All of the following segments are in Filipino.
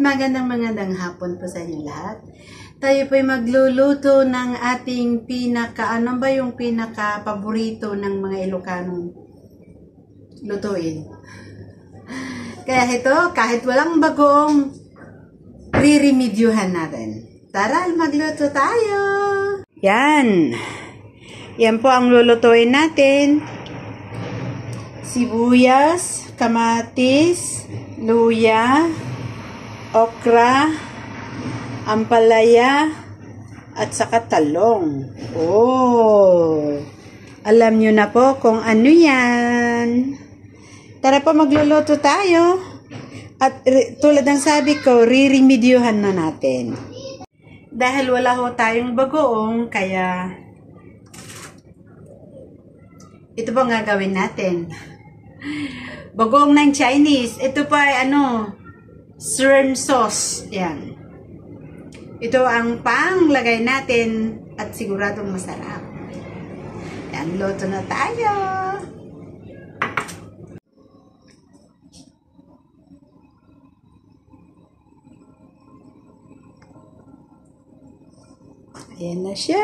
magandang hapon po sa inyo lahat. Tayo po'y magluluto ng ating ano ba yung pinaka-paborito ng mga Ilocanong lutuin. Kaya ito, kahit walang bagong, re-remedyohan natin. Tara, magluto tayo! Yan! Yan po ang lulutuin natin. Sibuyas, kamatis, luya, okra, ampalaya, at saka talong. Oh! Alam nyo na po kung ano yan. Tara po, magluluto tayo. At tulad ng sabi ko, re-remedyohan na natin. Dahil wala ho tayong bagoong, kaya ito po ang gagawin natin. Bagoong ng Chinese. Ito pa ay shrimp sauce. Yan. Ito ang panglagay natin at siguradong masarap. Yan, luto na tayo. Ayan na siya.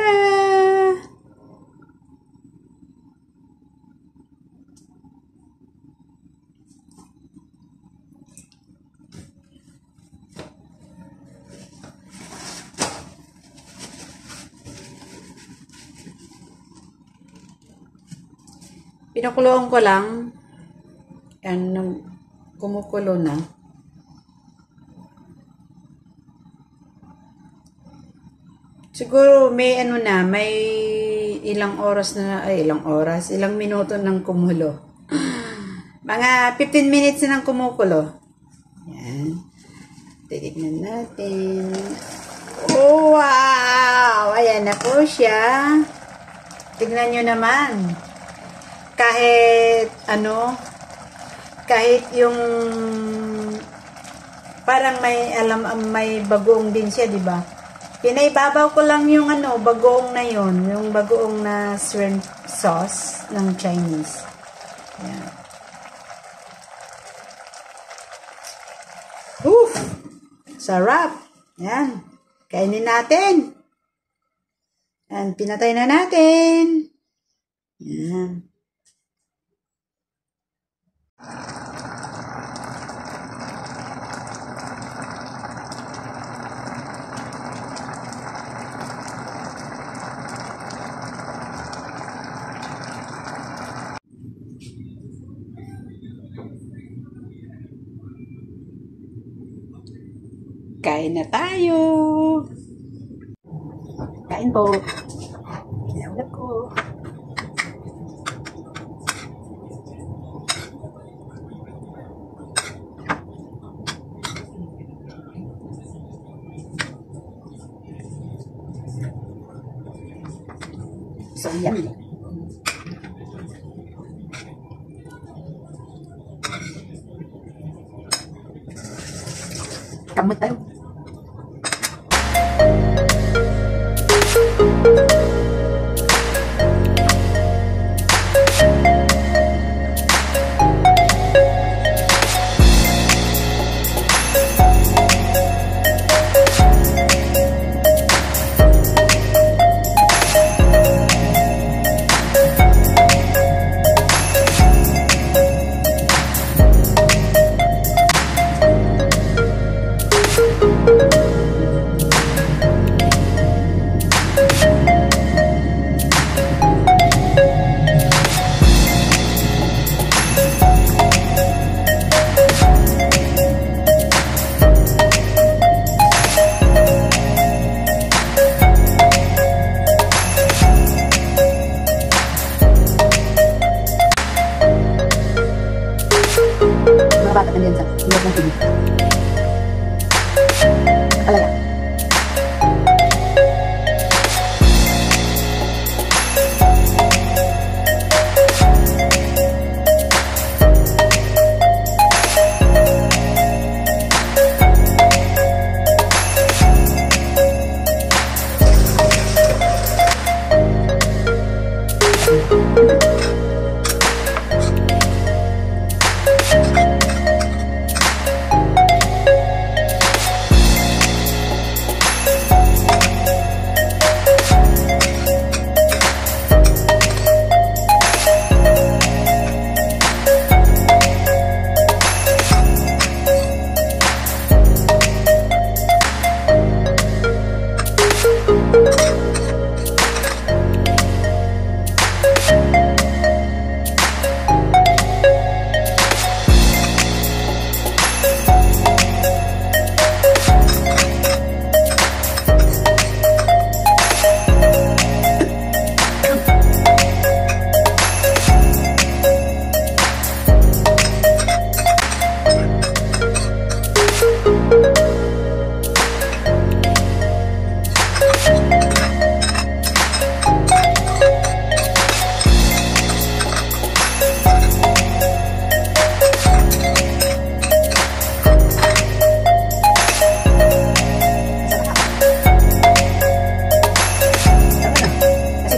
Pinakuloan ko lang. Yan, kumukulo na. Siguro may may ilang minuto nang kumulo. Mga 15 minutes na nang kumukulo. Yan. Titignan natin. Oh, wow! Ayan na po siya. Tignan nyo naman. Kahit yung parang may bagoong din siya, di ba? Pinaibabaw ko lang yung bagoong na yon, yung bagoong na shrimp sauce ng Chinese. Ayan. Oof! Sarap! Ayan. Kainin natin. Ayan, pinatay na natin. Ayan. Kain na tayo. Kain po. Pinaulat ko. So, yan. Kamot tayo. Bakit nandiyan sa loob ng tubig? Alaya.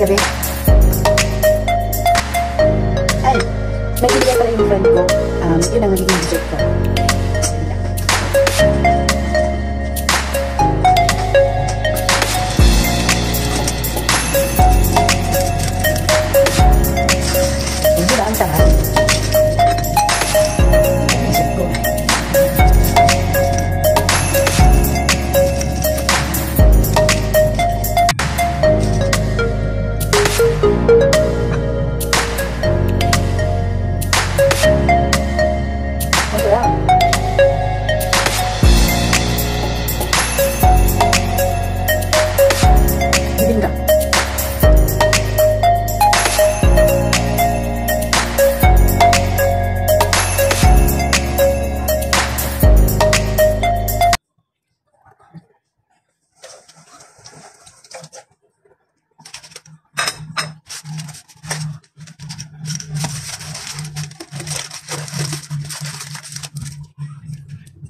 kagabi. Ay, may bigay pala yung friend ko. Yun ang magiging dessert ko. Hindi ba ang sarap? Dessert ko.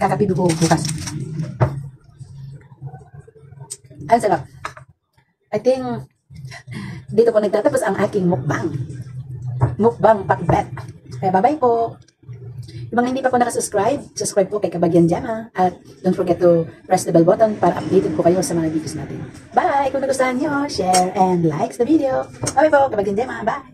Kakapido ko bukas. Ang sarap. I think dito po nagtatapos ang aking mukbang. Mukbang pakbet. Kaya bye-bye po. Yung mga hindi pa po nakasubscribe, subscribe po kay Kabagyan Jam ha. At don't forget to press the bell button para updated po kayo sa mga videos natin. Bye! Kung nagustuhan nyo, share and likes the video. Bye po, Kabagyan Jam ha. Bye!